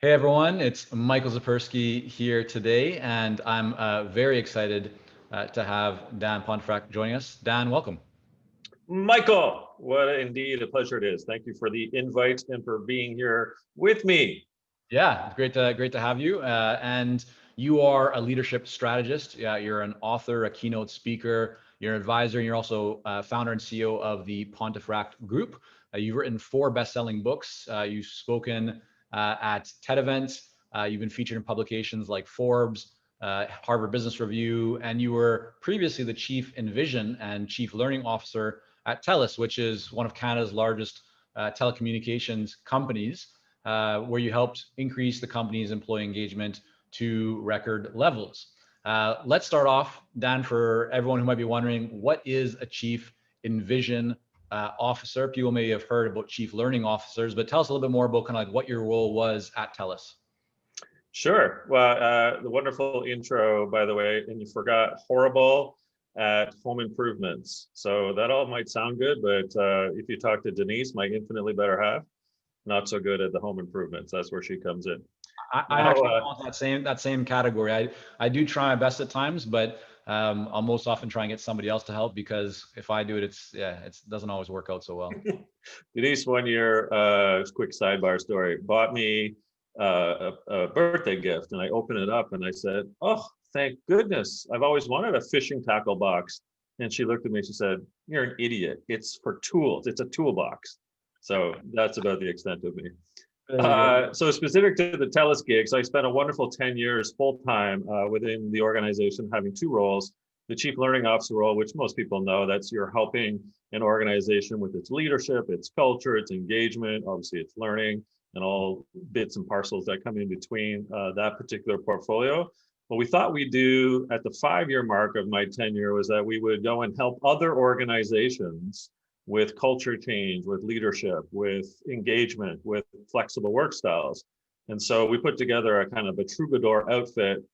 Hey everyone, it's Michael Zapersky here today, and I'm very excited to have Dan Pontefract joining us. Dan, welcome. Michael, what indeed a pleasure it is. Thank you for the invite and for being here with me. Yeah, it's great to have you. And you are a leadership strategist. Yeah, you're an author, a keynote speaker, you're an advisor, and you're also founder and CEO of the Pontefract Group. You've written 4 best-selling books. You've spoken at TED events. You've been featured in publications like Forbes, Harvard Business Review, and you were previously the Chief Envision and Chief Learning Officer at Telus, which is one of Canada's largest telecommunications companies, where you helped increase the company's employee engagement to record levels. Let's start off, Dan, for everyone who might be wondering, what is a Chief Envision officer? People may have heard about Chief Learning Officers, but tell us a little bit more about kind of like what your role was at TELUS. Sure. Well, the wonderful intro, by the way, and you forgot horrible at home improvements. So that all might sound good, but if you talk to Denise, my infinitely better half, not so good at the home improvements. That's where she comes in. I Now, actually fall into that same category. I do try my best at times, but I'll most often try and get somebody else to help, because if I do it, it doesn't always work out so well. Denise, one year, quick sidebar story, bought me a birthday gift, and I opened it up and I said, "Oh, thank goodness! I've always wanted a fishing tackle box." And she looked at me. She said, "You're an idiot. It's for tools. It's a toolbox." So that's about the extent of me. So specific to the TELUS gig, so I spent a wonderful 10 years full-time within the organization, having 2 roles. The chief learning officer role, which most people know, that's you're helping an organization with its leadership, its culture, its engagement, obviously its learning, and all bits and parcels that come in between that particular portfolio. What we thought we'd do at the 5-year mark of my tenure was that we would go and help other organizations with culture change, with leadership, with engagement, with flexible work styles. And so we put together a kind of a troubadour outfit,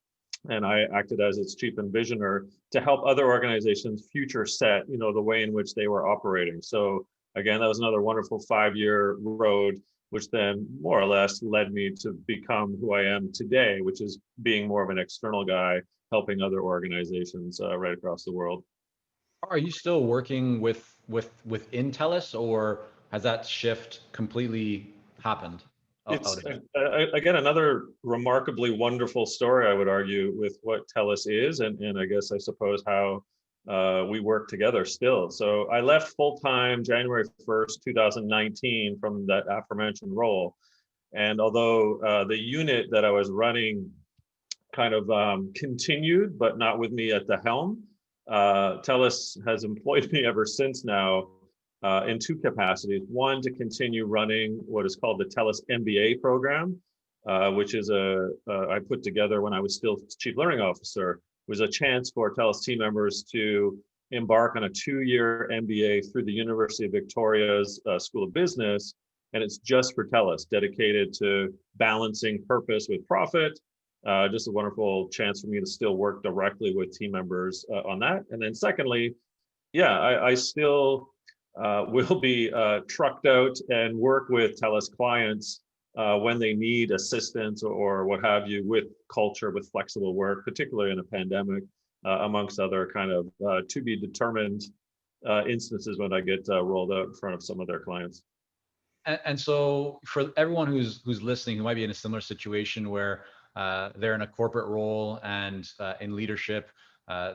and I acted as its chief envisioner to help other organizations future set, the way in which they were operating. So again, that was another wonderful 5-year road, which then more or less led me to become who I am today, which is being more of an external guy, helping other organizations right across the world. Are you still working within TELUS, or has that shift completely happened out It's of it? again another remarkably wonderful story, I would argue, with what TELUS is, and I suppose how we work together still. So I left full time January 1st, 2019, from that aforementioned role, and although the unit that I was running kind of continued, but not with me at the helm, TELUS has employed me ever since now in 2 capacities. One, to continue running what is called the TELUS MBA program, which is I put together when I was still Chief Learning Officer, was a chance for TELUS team members to embark on a 2-year MBA through the University of Victoria's School of Business. And it's just for TELUS, dedicated to balancing purpose with profit. Just a wonderful chance for me to still work directly with team members on that. And then secondly, yeah, I still will be trucked out and work with TELUS clients when they need assistance or what have you with culture, with flexible work, particularly in a pandemic, amongst other kind of to be determined instances when I get rolled out in front of some of their clients. And so for everyone who's listening, who might be in a similar situation where they're in a corporate role and in leadership,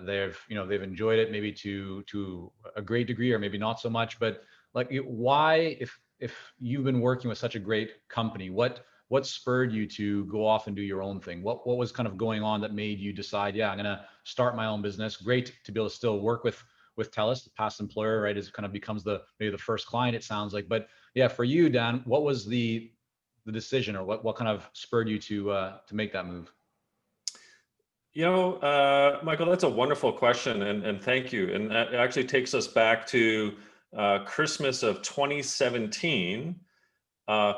they've enjoyed it maybe to a great degree, or maybe not so much. But like, why, if you've been working with such a great company, what spurred you to go off and do your own thing? What was kind of going on that made you decide, yeah, I'm gonna start my own business? Great to be able to still work with TELUS, the past employer, right? As it kind of becomes maybe the first client, it sounds like. But yeah, for you, Dan, what was the decision, or what kind of spurred you to make that move? Michael, that's a wonderful question, and thank you. And that actually takes us back to Christmas of 2017,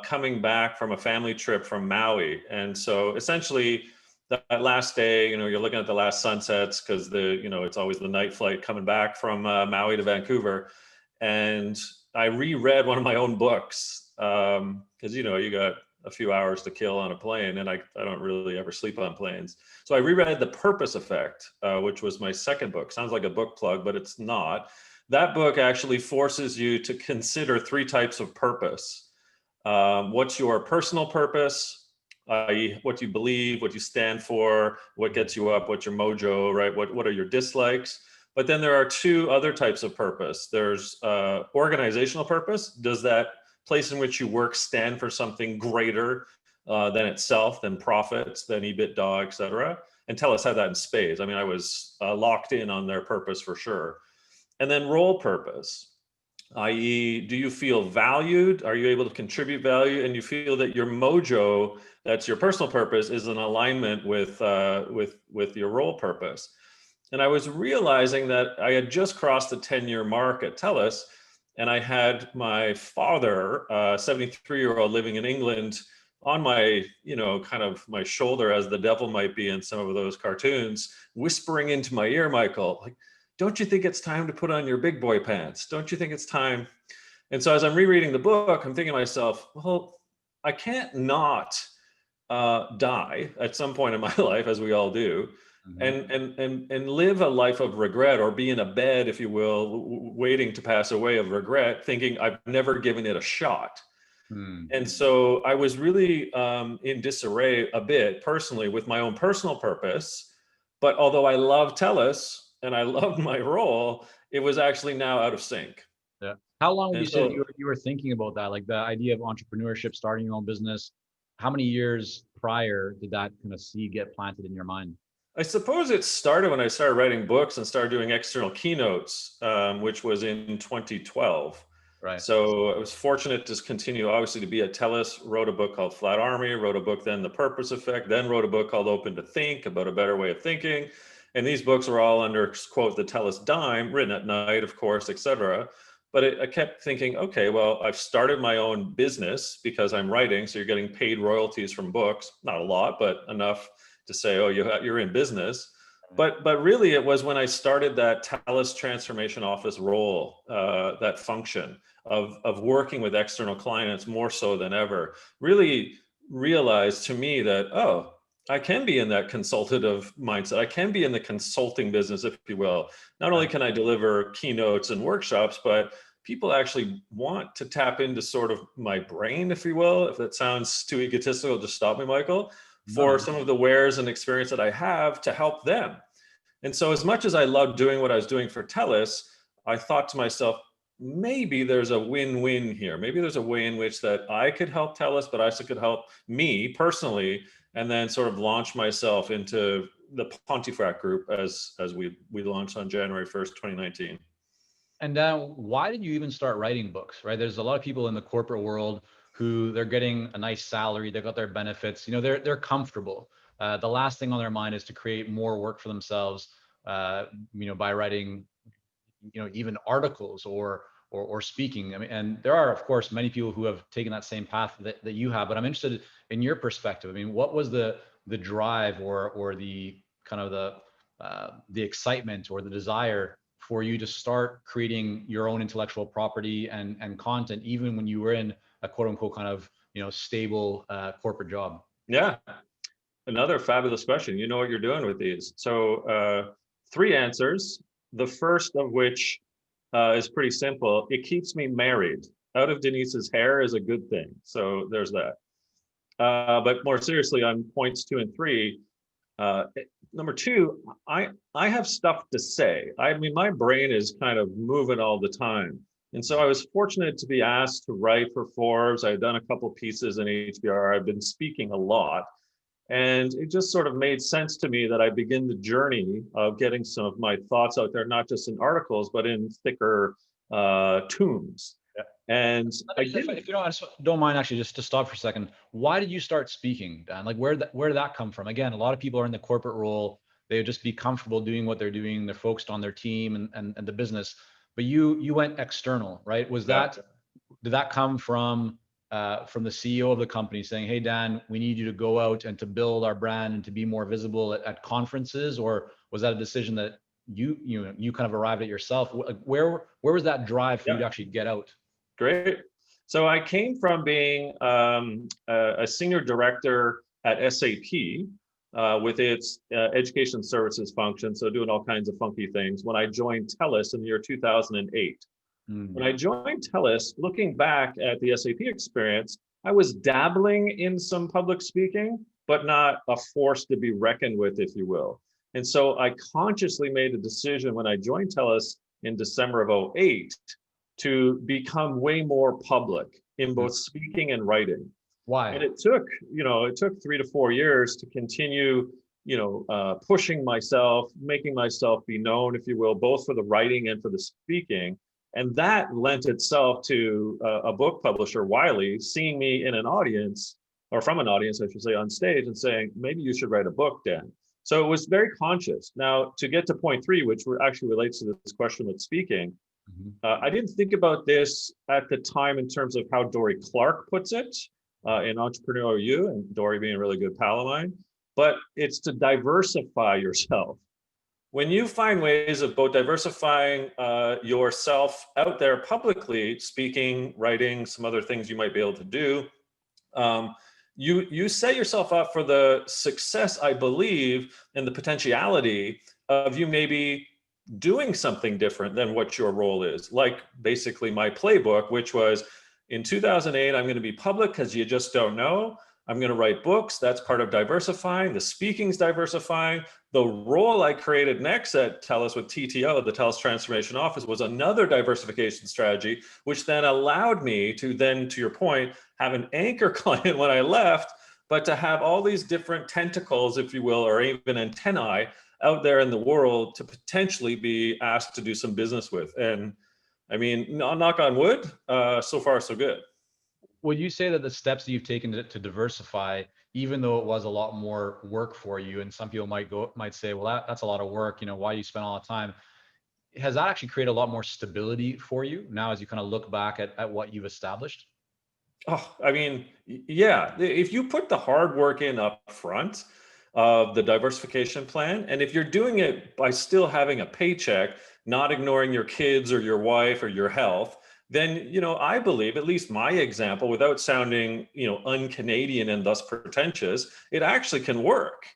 coming back from a family trip from Maui. And so essentially that last day, you're looking at the last sunsets, because it's always the night flight coming back from Maui to Vancouver. And I reread one of my own books, because you got a few hours to kill on a plane, and I don't really ever sleep on planes. So I reread The Purpose Effect, which was my second book. Sounds like a book plug, but it's not. That book actually forces you to consider three types of purpose. What's your personal purpose, i.e. what you believe, what you stand for, what gets you up, what's your mojo, right? What are your dislikes? But then there are two other types of purpose. There's organizational purpose. Does that place in which you work stand for something greater than itself, than profits, than EBITDA, et cetera? And Telus had that in spades. I mean, I was locked in on their purpose for sure. And then role purpose, i.e. do you feel valued? Are you able to contribute value? And you feel that your mojo, that's your personal purpose, is in alignment with your role purpose. And I was realizing that I had just crossed the 10-year mark at Telus, and I had my father, 73-year-old living in England, on my, kind of my shoulder, as the devil might be in some of those cartoons, whispering into my ear, Michael, like, don't you think it's time to put on your big boy pants? Don't you think it's time? And so as I'm rereading the book, I'm thinking to myself, well, I can't not die at some point in my life, as we all do. And live a life of regret, or be in a bed, if you will, waiting to pass away of regret, thinking I've never given it a shot. And so I was really in disarray a bit personally with my own personal purpose. But although I love Telus and I loved my role, it was actually now out of sync. Yeah. How long would you say so, that you were thinking about that? Like the idea of entrepreneurship, starting your own business, how many years prior did that kind of seed get planted in your mind? I suppose it started when I started writing books and started doing external keynotes, which was in 2012. Right. So I was fortunate to continue, obviously, to be at Telus, wrote a book called Flat Army, wrote a book then, The Purpose Effect, then wrote a book called Open to Think, about a better way of thinking. And these books were all under, quote, the Telus dime, written at night, of course, et cetera. But I kept thinking, okay, well, I've started my own business because I'm writing. So you're getting paid royalties from books, not a lot, but enough to say, oh, you're in business. But really, it was when I started that Telus transformation office role, that function of working with external clients more so than ever, really realized to me that, oh, I can be in that consultative mindset. I can be in the consulting business, if you will. Not only can I deliver keynotes and workshops, but people actually want to tap into sort of my brain, if you will. If that sounds too egotistical, just stop me, Michael, for some of the wares and experience that I have to help them. And so as much as I loved doing what I was doing for Telus, I thought to myself, maybe there's a win-win here. Maybe there's a way in which that I could help Telus, but I also could help me personally, and then sort of launch myself into the Pontefract group as we launched on January 1st, 2019. And why did you even start writing books, right? There's a lot of people in the corporate world who they're getting a nice salary, they've got their benefits, they're comfortable. The last thing on their mind is to create more work for themselves, by writing, even articles or speaking. I mean, and there are, of course, many people who have taken that same path that you have, but I'm interested in your perspective. I mean, what was the drive or the kind of the excitement or the desire for you to start creating your own intellectual property and content, even when you were in a quote unquote kind of, stable corporate job? Yeah, another fabulous question. You know what you're doing with these. So 3 answers. The first of which is pretty simple. It keeps me married. Out of Denise's hair is a good thing. So there's that. But more seriously, on points 2 and 3, number 2, I have stuff to say. I mean, my brain is kind of moving all the time. And so I was fortunate to be asked to write for Forbes. I've done a couple pieces in HBR. I've been speaking a lot. And it just sort of made sense to me that I begin the journey of getting some of my thoughts out there, not just in articles, but in thicker tomes. Yeah. And if you don't mind, actually, just to stop for a second, why did you start speaking, Dan? Like, where did that come from? Again, a lot of people are in the corporate role. They would just be comfortable doing what they're doing. They're focused on their team and the business. But you went external, right? Did that come from the CEO of the company saying, hey, Dan, we need you to go out and to build our brand and to be more visible at conferences? Or was that a decision that you kind of arrived at yourself? Where was that drive for you to actually get out? Great. So I came from being a senior director at SAP with its education services function, so doing all kinds of funky things, when I joined Telus in the year 2008. When I joined Telus, looking back at the SAP experience, I was dabbling in some public speaking, but not a force to be reckoned with, if you will. And so I consciously made a decision when I joined Telus in December of '08 to become way more public in both speaking and writing. Why? And it took 3 to 4 years to continue, pushing myself, making myself be known, if you will, both for the writing and for the speaking. And that lent itself to a book publisher, Wiley, seeing me in an audience, or from an audience, I should say, on stage, and saying, maybe you should write a book, Dan. So it was very conscious. Now, to get to point 3, which actually relates to this question with speaking, I didn't think about this at the time in terms of how Dory Clark puts it in Entrepreneur You, and Dory being a really good pal of mine, but it's to diversify yourself. When you find ways of both diversifying yourself out there publicly, speaking, writing, some other things you might be able to do, you set yourself up for the success, I believe, and the potentiality of you maybe doing something different than what your role is. Like basically my playbook, which was in 2008, I'm going to be public because you just don't know. I'm going to write books. That's part of diversifying. The speaking's diversifying. The role I created next at Telus with TTO, the Telus Transformation Office, was another diversification strategy, which then allowed me to then, to your point, have an anchor client when I left, but to have all these different tentacles, if you will, or even antennae out there in the world to potentially be asked to do some business with. And I mean, knock on wood, so far so good. Would you say that the steps that you've taken to diversify, even though it was a lot more work for you, and some people might say, well, that's a lot of work, why do you spend all that time? Has that actually created a lot more stability for you now as you kind of look back at what you've established? Oh, I mean, yeah, if you put the hard work in up front of the diversification plan, and if you're doing it by still having a paycheck, not ignoring your kids or your wife or your health, then, I believe, at least my example, without sounding, un-Canadian and thus pretentious, it actually can work.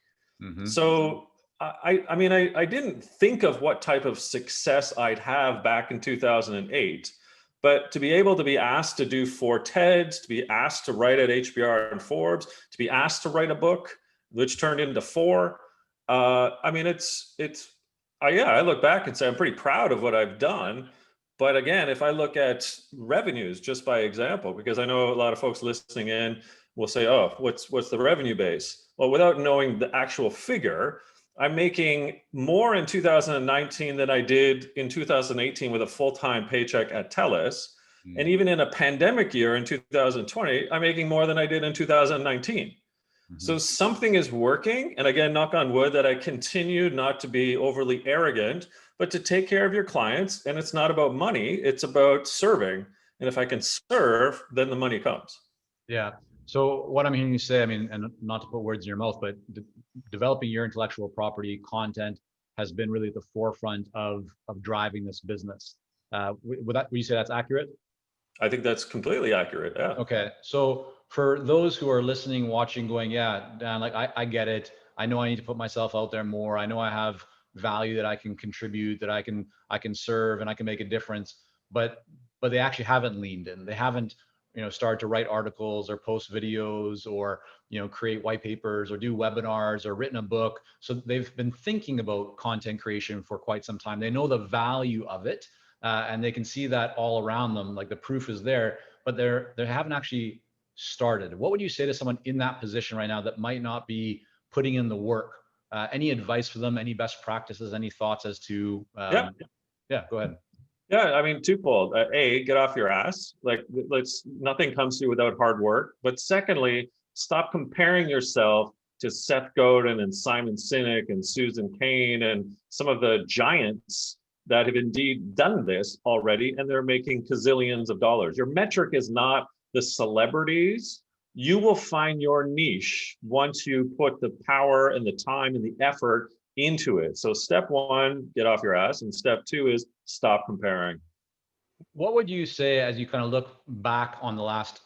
So I didn't think of what type of success I'd have back in 2008. But to be able to be asked to do 4 TEDs, to be asked to write at HBR and Forbes, to be asked to write a book, which turned into 4, I mean, I look back and say I'm pretty proud of what I've done. But again, if I look at revenues, just by example, because I know a lot of folks listening in will say, oh, what's the revenue base? Well, without knowing the actual figure, I'm making more in 2019 than I did in 2018 with a full-time paycheck at Telus. And even in a pandemic year in 2020, I'm making more than I did in 2019. So something is working. And again, knock on wood, that I continue not to be overly arrogant, but to take care of your clients. And it's not about money, it's about serving. And if I can serve, then the money comes. Yeah. So what I'm hearing you say, I mean, and not to put words in your mouth, but developing your intellectual property content has been really at the forefront of driving this business. Would you say that's accurate? I think that's completely accurate. Yeah. Okay. So for those who are listening, watching, going, yeah, Dan, like I get it. I know I need to put myself out there more. I know I have value that I can contribute, that I can serve, and I can make a difference. But they actually haven't leaned in. They haven't, start to write articles or post videos or, create white papers or do webinars or written a book. So they've been thinking about content creation for quite some time. They know the value of it, and they can see that all around them. Like the proof is there, but they haven't actually started. What would you say to someone in that position right now that might not be putting in the work? Any advice for them? Any best practices? Any thoughts as to? Yeah, go ahead. Yeah, I mean, twofold. A, get off your ass. Like, nothing comes to you without hard work. But secondly, stop comparing yourself to Seth Godin and Simon Sinek and Susan Cain and some of the giants that have indeed done this already, and they're making gazillions of dollars. Your metric is not the celebrities. You will find your niche once you put the power and the time and the effort into it. So step 1, get off your ass. And step 2 is stop comparing. What would you say as you kind of look back on the last,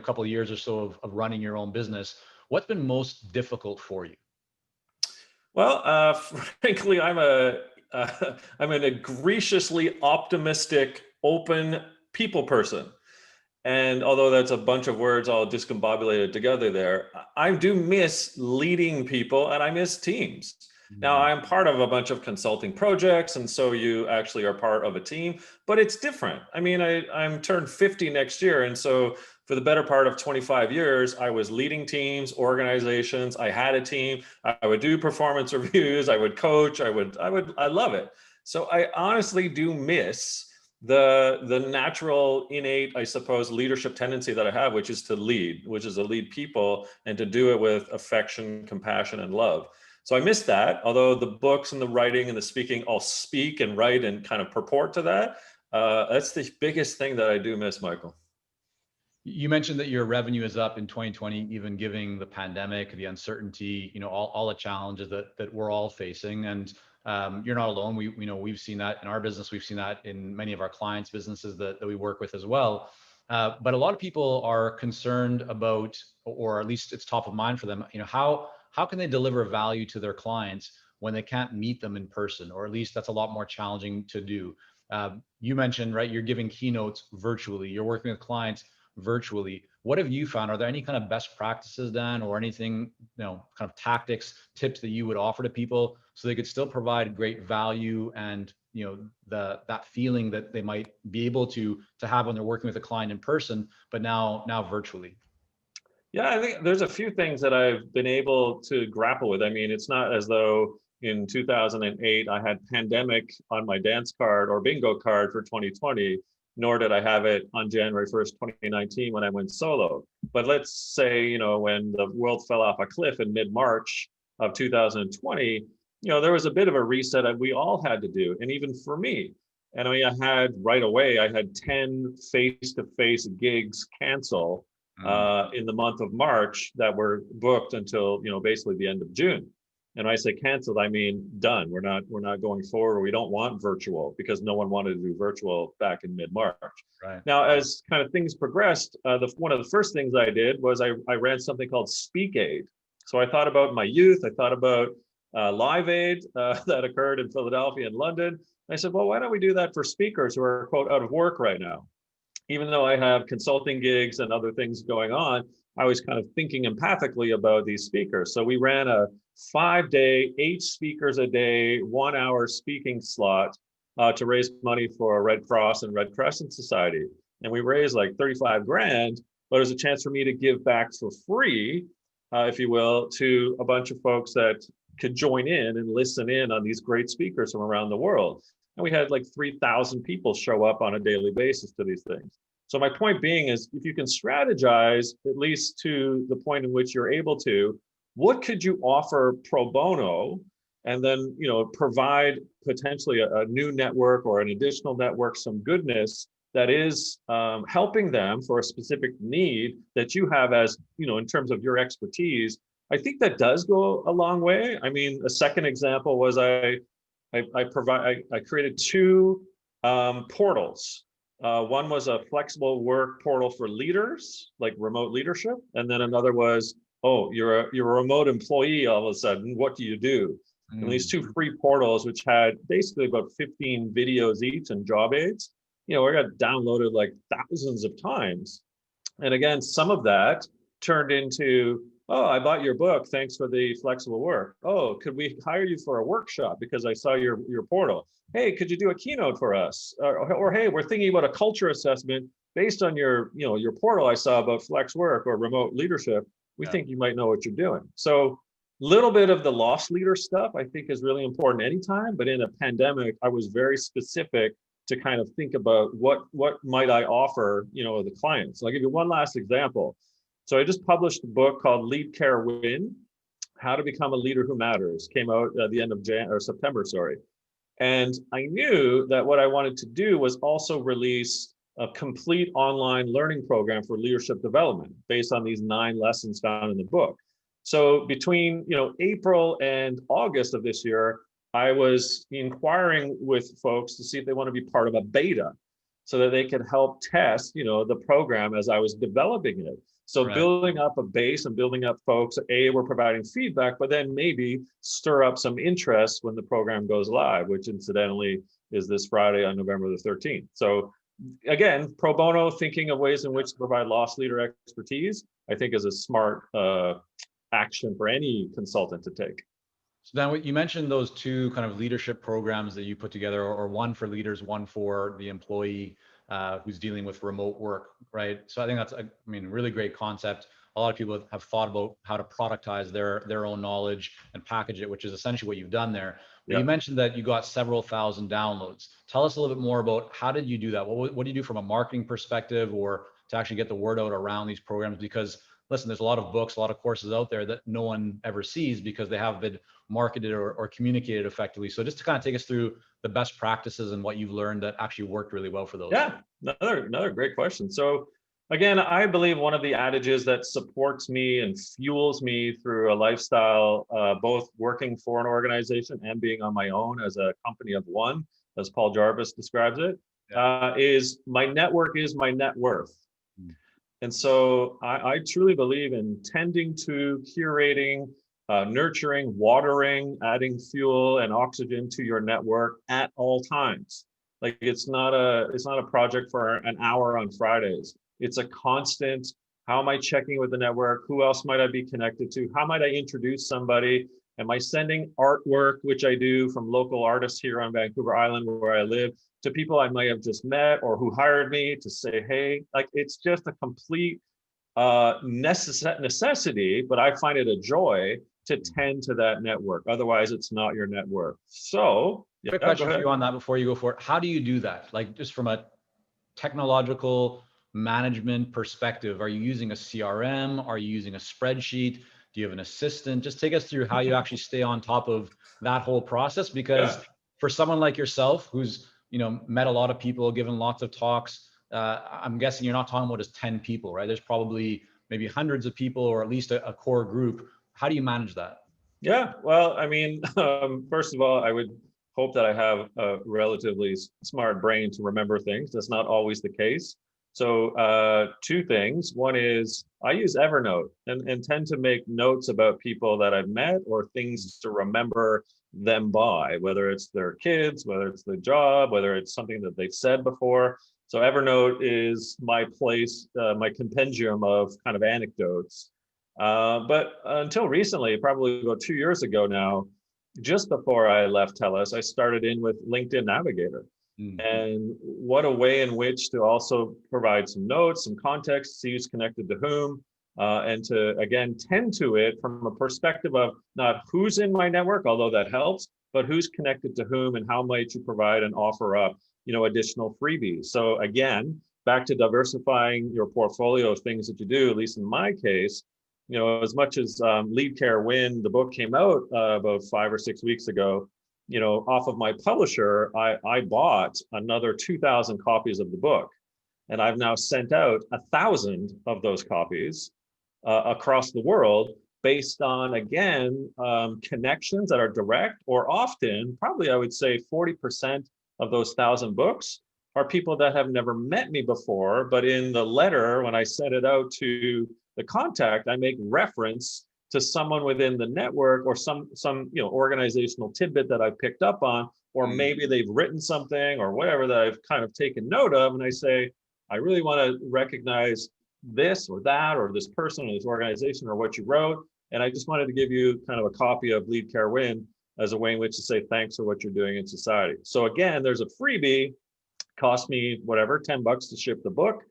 couple of years or so of running your own business? What's been most difficult for you? Well, frankly, I'm an egregiously optimistic, open people person. And although that's a bunch of words all discombobulated together there, I do miss leading people and I miss teams. Now, Mm. I'm part of a bunch of consulting projects, and so you actually are part of a team, but it's different. I mean, I'm turned 50 next year, and so for the better part of 25 years, I was leading teams, organizations. I had a team. I would do performance reviews. I would coach. I love it. So I honestly do miss the natural innate, I suppose, leadership tendency that I have, which is to lead, which is to lead people and to do it with affection, compassion, and love. So I miss that, although the books and the writing and the speaking all speak and write and kind of purport to that. That's the biggest thing that I do miss, Michael. You mentioned that your revenue is up in 2020, even giving the pandemic, the uncertainty, all the challenges that we're all facing. And you're not alone. We've seen that in our business. We've seen that in many of our clients' businesses that we work with as well. But a lot of people are concerned about, or at least it's top of mind for them, how can they deliver value to their clients when they can't meet them in person, or at least that's a lot more challenging to do. You mentioned, right, you're giving keynotes virtually, you're working with clients virtually. What have you found? Are there any kind of best practices, Dan, or anything, kind of tactics, tips that you would offer to people so they could still provide great value and that feeling that they might be able to have when they're working with a client in person, but now virtually? Yeah, I think there's a few things that I've been able to grapple with. I mean, it's not as though in 2008 I had pandemic on my dance card or bingo card for 2020, nor did I have it on January 1st, 2019 when I went solo. But let's say, when the world fell off a cliff in mid-March of 2020, there was a bit of a reset that we all had to do. And even for me, and I mean, I had 10 face-to-face gigs cancel in the month of March that were booked until basically the end of June. And when I say canceled, I mean done. We're not going forward. We don't want virtual because no one wanted to do virtual back in mid-March. Right. Now, as kind of things progressed, one of the first things I did was I ran something called Speak Aid. So I thought about my youth. I thought about Live Aid that occurred in Philadelphia and London. I said, well, why don't we do that for speakers who are, quote, out of work right now? Even though I have consulting gigs and other things going on, I was kind of thinking empathically about these speakers. So we ran a 5-day, 8 speakers a day, 1-hour speaking slot to raise money for Red Cross and Red Crescent Society. And we raised like 35 grand, but it was a chance for me to give back for free, if you will, to a bunch of folks that could join in and listen in on these great speakers from around the world. And we had like 3,000 people show up on a daily basis to these things. So my point being is, if you can strategize, at least to the point in which you're able to, what could you offer pro bono, and then provide potentially a new network or an additional network some goodness that is helping them for a specific need that you have, as in terms of your expertise. I think that does go a long way. I mean, a second example was I created 2 portals. One was a flexible work portal for leaders, like remote leadership, and then another was, oh, you're a remote employee all of a sudden. What do you do? And these 2 free portals, which had basically about 15 videos each and job aids, we got downloaded like thousands of times. And again, some of that turned into, oh, I bought your book. Thanks for the flexible work. Oh, could we hire you for a workshop because I saw your portal? Hey, could you do a keynote for us? Or hey, we're thinking about a culture assessment based on your portal I saw about flex work or remote leadership. We think you might know what you're doing. So little bit of the lost leader stuff I think is really important anytime, but in a pandemic, I was very specific to kind of think about what might I offer, the clients. So I'll give you one last example. So I just published a book called Lead Care Win, How to Become a Leader Who Matters. Came out at the end of September, sorry. And I knew that what I wanted to do was also release a complete online learning program for leadership development based on these 9 lessons found in the book. So between April and August of this year, I was inquiring with folks to see if they want to be part of a beta. so that they could help test, the program as I was developing it. So Right. building up a base and building up folks, we're providing feedback, but then maybe stir up some interest when the program goes live, which incidentally is this Friday on November the 13th. So again, pro bono, thinking of ways in which to provide loss leader expertise, I think is a smart action for any consultant to take. So then you mentioned those two kind of leadership programs that you put together, or one for leaders, one for the employee who's dealing with remote work, right? So I think that's, really great concept. A lot of people have thought about how to productize their own knowledge and package it, which is essentially what you've done there. But you mentioned that you got several thousand downloads. Tell us a little bit more about how did you do that? What do you do from a marketing perspective, or to actually get the word out around these programs? Because listen, there's a lot of books, a lot of courses out there that no one ever sees because they haven't been marketed or communicated effectively. So just to kind of take us through the best practices and what you've learned that actually worked really well for those. Yeah, another great question. So again, I believe one of the adages that supports me and fuels me through a lifestyle, both working for an organization and being on my own as a company of one, as Paul Jarvis describes it, is my network is my net worth. And so I truly believe in tending to, curating, nurturing, watering, adding fuel and oxygen to your network at all times. Like it's not a project for an hour on Fridays. It's a constant, how am I checking with the network? Who else might I be connected to? How might I introduce somebody? Am I sending artwork, which I do from local artists here on Vancouver Island where I live, to people I might have just met or who hired me to say, hey, like it's just a complete necessity, but I find it a joy to tend to that network. Otherwise, it's not your network. So, quick question for you on that before you go for it. How do you do that? Like just from a technological management perspective, are you using a CRM? Are you using a spreadsheet? Do you have an assistant? Just take us through how you actually stay on top of that whole process. Because for someone like yourself, who's met a lot of people, given lots of talks, I'm guessing you're not talking about just 10 people, right? There's probably maybe hundreds of people, or at least a core group. How do you manage that? Yeah, well, first of all, I would hope that I have a relatively smart brain to remember things. That's not always the case. So two things. One is I use Evernote and tend to make notes about people that I've met or things to remember them by, whether it's their kids, whether it's the job, whether it's something that they've said before. So Evernote is my place, my compendium of kind of anecdotes. But until recently, probably about 2 years ago now, just before I left Telus, I started in with LinkedIn Navigator. And what a way in which to also provide some notes, some context, see who's connected to whom, and to, again, tend to it from a perspective of not who's in my network, although that helps, but who's connected to whom and how might you provide and offer up, additional freebies. So again, back to diversifying your portfolio of things that you do, at least in my case, as much as Lead Care Win, the book came out about 5 or 6 weeks ago, off of my publisher, I bought another 2,000 copies of the book. And I've now sent out 1,000 of those copies across the world based on, again, connections that are direct, or often, probably I would say 40% of those 1,000 books are people that have never met me before, but in the letter, when I sent it out to the contact, I make reference to someone within the network or some organizational tidbit that I picked up on, or maybe they've written something or whatever that I've kind of taken note of, and I say, I really want to recognize this or that or this person or this organization or what you wrote, and I just wanted to give you kind of a copy of Lead Care Win as a way in which to say thanks for what you're doing in society. So again, there's a freebie, cost me whatever, $10 to ship the book,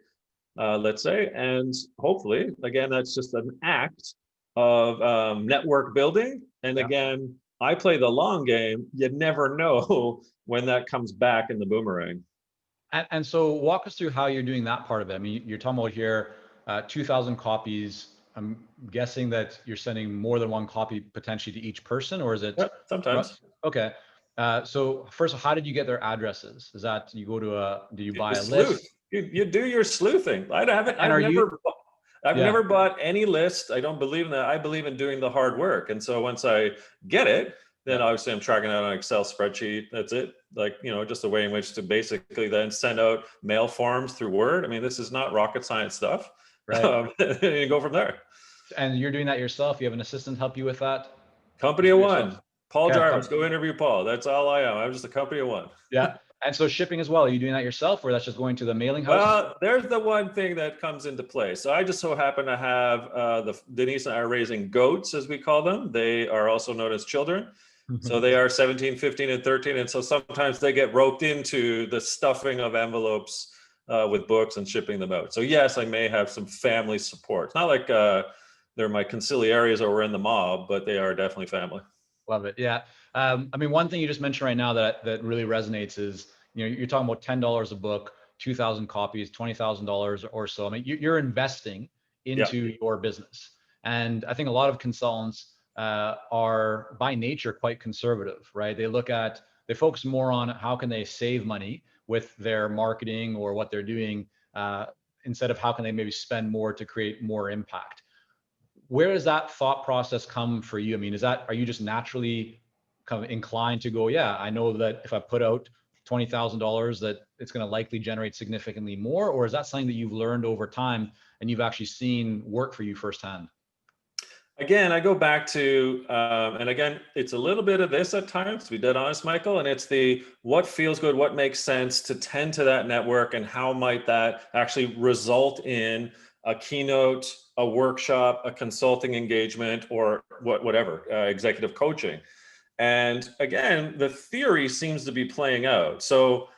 let's say, and hopefully, again, that's just an act of network building. And again, I play the long game. You never know when that comes back in the boomerang. And so walk us through how you're doing that part of it. I mean, you're talking about here, 2,000 copies. I'm guessing that you're sending more than one copy potentially to each person, or is it? Yep, sometimes. Okay. So first of all, how did you get their addresses? Is that you go to do you buy a sleuth. list? You do your sleuthing. I've never bought any list. I don't believe in that. I believe in doing the hard work. And so once I get it, Then obviously I'm tracking out on an Excel spreadsheet. That's it. Like, just a way in which to basically then send out mail forms through Word. I mean, this is not rocket science stuff. Right. And you go from there. And you're doing that yourself? You have an assistant help you with that? Company You do of it yourself? one. Paul Okay. Jarvis, go interview Paul. That's all I am. I'm just a company of one. Yeah. And so shipping as well, are you doing that yourself, or that's just going to the mailing house? Well, there's the one thing that comes into play. So I just so happen to have Denise and I are raising goats, as we call them. They are also known as children. So they are 17, 15, and 13. And so sometimes they get roped into the stuffing of envelopes with books and shipping them out. So yes, I may have some family support. It's not like they're my conciliaries or we're in the mob, but they are definitely family. Love it. Yeah. I mean, one thing you just mentioned right now that really resonates is, you're talking about $10 a book, 2,000 copies, $20,000 or so. I mean, you're investing into your business. And I think a lot of consultants are by nature quite conservative, right? They focus more on how can they save money with their marketing or what they're doing, instead of how can they maybe spend more to create more impact. Where does that thought process come for you? I mean, are you just naturally kind of inclined to go, yeah, I know that if I put out $20,000 that it's going to likely generate significantly more, or is that something that you've learned over time and you've actually seen work for you firsthand? Again, I go back to, and again, it's a little bit of this at times, to be dead honest, Michael, and it's the what feels good, what makes sense to tend to that network, and how might that actually result in a keynote, a workshop, a consulting engagement, or whatever, executive coaching. And again, the theory seems to be playing out. So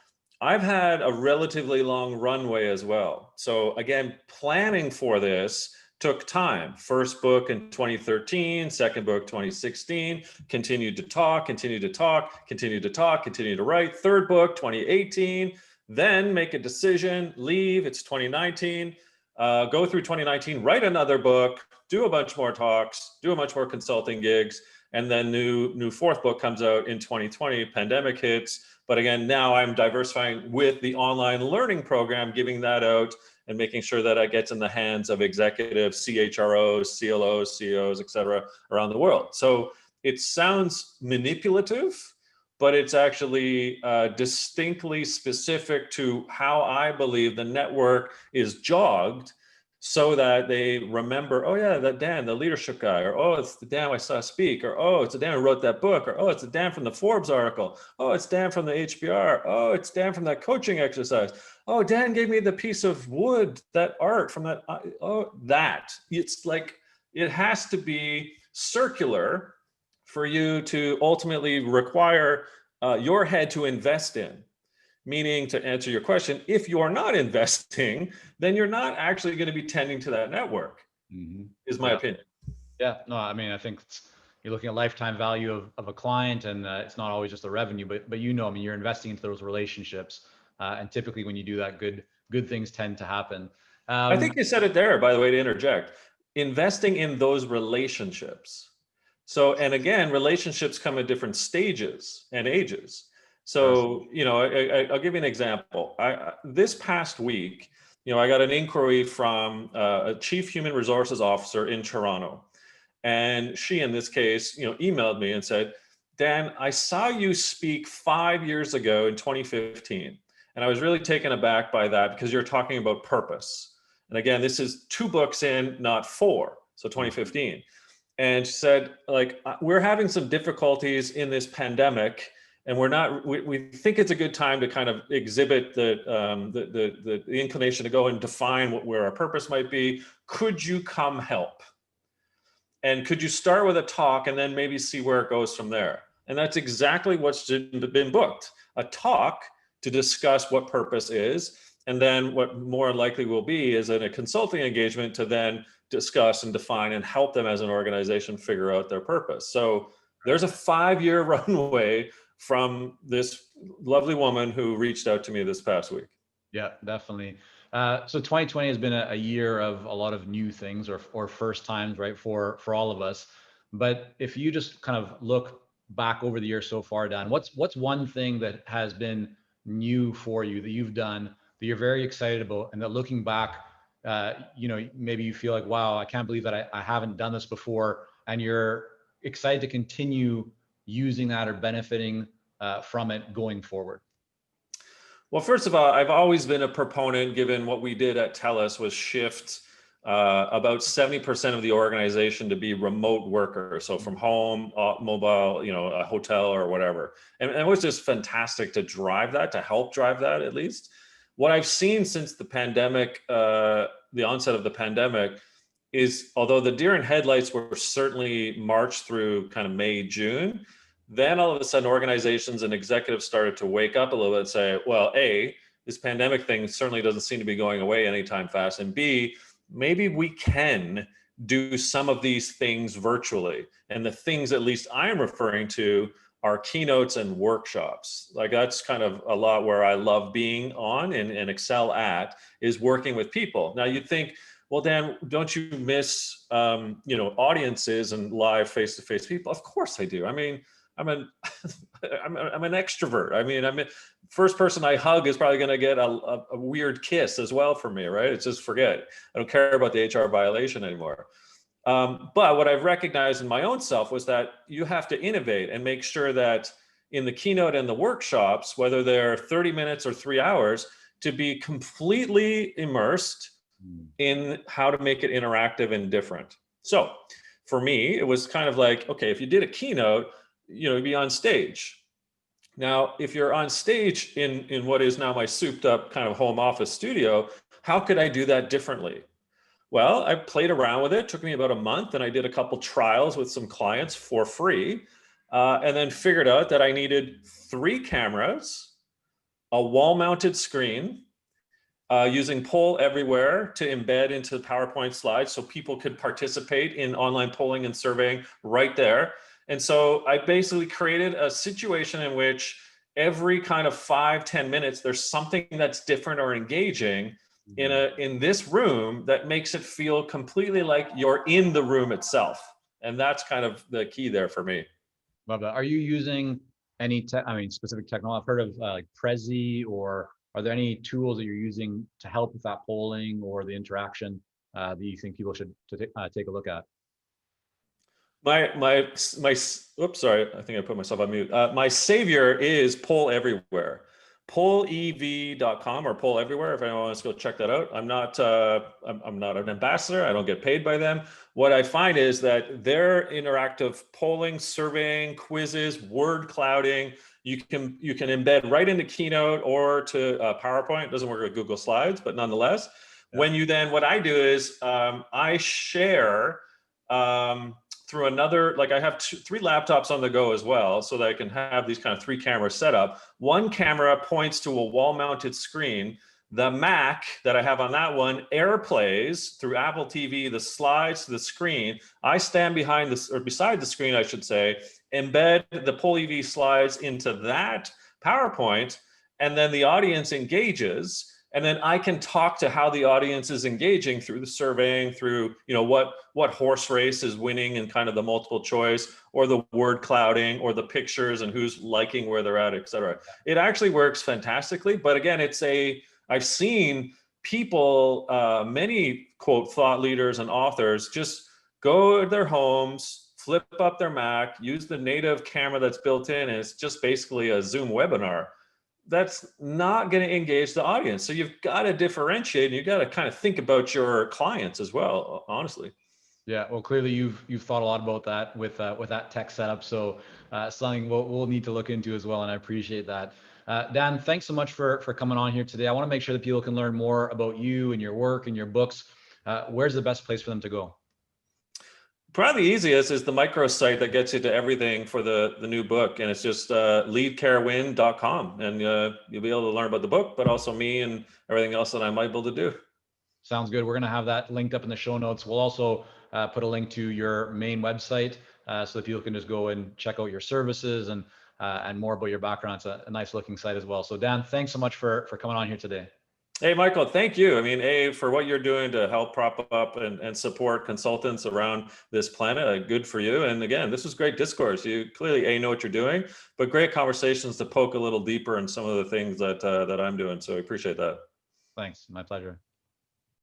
I've had a relatively long runway as well. So again, planning for this took time. First book in 2013, second book 2016, continued to talk, continued to talk, continued to talk, continued to write. Third book 2018, then make a decision, leave, it's 2019, go through 2019, write another book, do a bunch more talks, do a bunch more consulting gigs, and then new fourth book comes out in 2020, pandemic hits. But again, now I'm diversifying with the online learning program, giving that out and making sure that it gets in the hands of executives, CHROs, CLOs, CEOs, et cetera, around the world. So it sounds manipulative, but it's actually distinctly specific to how I believe the network is jogged, so that they remember, oh yeah, that Dan, the leadership guy, or oh, it's the Dan I saw speak, or oh, it's the Dan who wrote that book, or oh, it's the Dan from the Forbes article, oh, it's Dan from the HBR, oh, it's Dan from that coaching exercise, oh, Dan gave me the piece of wood, that art from that, oh, that. It's like, it has to be circular for you to ultimately require your head to invest in. Meaning, to answer your question, if you're not investing, then you're not actually going to be tending to that network, is my opinion. Yeah, no, I mean, I think you're looking at lifetime value of a client, and it's not always just the revenue, but I mean, you're investing into those relationships, and typically when you do that, good things tend to happen. I think you said it there, by the way, to interject. Investing in those relationships. So, and again, relationships come at different stages and ages. So, I'll give you an example. This past week, I got an inquiry from a chief human resources officer in Toronto. And she, in this case, emailed me and said, Dan, I saw you speak 5 years ago in 2015. And I was really taken aback by that, because you're talking about purpose. And again, this is 2 books in, not 4. So 2015. And she said, like, we're having some difficulties in this pandemic, and we think it's a good time to kind of exhibit the inclination to go and define where our purpose might be. Could you come help? And could you start with a talk and then maybe see where it goes from there? And that's exactly what's been booked. A talk to discuss what purpose is. And then what more likely will be is a consulting engagement to then discuss and define and help them as an organization figure out their purpose. So there's a 5-year runway from this lovely woman who reached out to me this past week. Yeah, definitely. So 2020 has been a year of a lot of new things, or first times, right, for all of us. But if you just kind of look back over the year so far, Dan, what's one thing that has been new for you that you've done that you're very excited about, and that looking back, maybe you feel like, wow, I can't believe that I haven't done this before, and you're excited to continue, using that or benefiting from it going forward? Well, first of all, I've always been a proponent, given what we did at Telus was shift about 70% of the organization to be remote workers. So from home, mobile, a hotel or whatever. And it was just fantastic to drive that, to help drive that at least. What I've seen since the pandemic, the onset of the pandemic, is although the deer in headlights were certainly March through kind of May, June, then all of a sudden organizations and executives started to wake up a little bit and say, well, A, this pandemic thing certainly doesn't seem to be going away anytime fast. And B, maybe we can do some of these things virtually. And the things at least I'm referring to are keynotes and workshops. Like that's kind of a lot where I love being on and excel at, is working with people. Now you'd think, well, Dan, don't you miss audiences and live face-to-face people? Of course I do. I mean, I'm an extrovert. I mean, first person I hug is probably going to get a weird kiss as well for me, right? It's just forget. I don't care about the HR violation anymore. But what I've recognized in my own self was that you have to innovate and make sure that in the keynote and the workshops, whether they're 30 minutes or 3 hours, to be completely immersed in how to make it interactive and different. So for me, it was kind of like, okay, if you did a keynote, you'd be on stage. Now, if you're on stage in what is now my souped up kind of home office studio, how could I do that differently? Well, I played around with it. It took me about a month, and I did a couple trials with some clients for free, and then figured out that I needed 3 cameras, a wall-mounted screen, using Poll Everywhere to embed into the PowerPoint slides so people could participate in online polling and surveying right there. And so I basically created a situation in which every kind of 5-10 minutes, there's something that's different or engaging in this room that makes it feel completely like you're in the room itself. And that's kind of the key there for me. Love that. Are you using any specific technology? I've heard of like Prezi, or are there any tools that you're using to help with that polling or the interaction that you think people should take a look at? Oops, sorry, I think I put myself on mute. My savior is Poll Everywhere, pollev.com or Poll Everywhere. If anyone wants to go check that out. I'm not an ambassador. I don't get paid by them. What I find is that their interactive polling, surveying, quizzes, word clouding, you can embed right into Keynote or to PowerPoint. It doesn't work with Google Slides, but nonetheless, what I do is I share through another, like I have 3 laptops on the go as well, so that I can have these kind of 3 cameras set up. One camera points to a wall-mounted screen. The Mac that I have on that one airplays through Apple TV the slides to the screen. I stand behind this, or beside the screen, I should say, embed the Poll EV slides into that PowerPoint, and then the audience engages. And then I can talk to how the audience is engaging through the surveying, through what horse race is winning and kind of the multiple choice, or the word clouding, or the pictures and who's liking where they're at, et cetera. It actually works fantastically. But again, I've seen people, many quote thought leaders and authors, just go to their homes, flip up their Mac, use the native camera that's built in, and it's just basically a Zoom webinar. That's not going to engage the audience. So you've got to differentiate, and you've got to kind of think about your clients as well, honestly. Yeah, well, clearly you've thought a lot about that with that tech setup. So something we'll need to look into as well, and I appreciate that. Dan, thanks so much for coming on here today. I want to make sure that people can learn more about you and your work and your books. Where's the best place for them to go? Probably the easiest is the microsite that gets you to everything for the new book. And it's just leadcarewin.com. And you'll be able to learn about the book, but also me and everything else that I might be able to do. Sounds good. We're going to have that linked up in the show notes. We'll also put a link to your main website so that people can just go and check out your services and more about your background. It's a nice looking site as well. So Dan, thanks so much for coming on here today. Hey, Michael, thank you. I mean, for what you're doing to help prop up and support consultants around this planet. Good for you. And again, this was great discourse. You clearly, know what you're doing, but great conversations to poke a little deeper in some of the things that I'm doing. So I appreciate that. Thanks. My pleasure.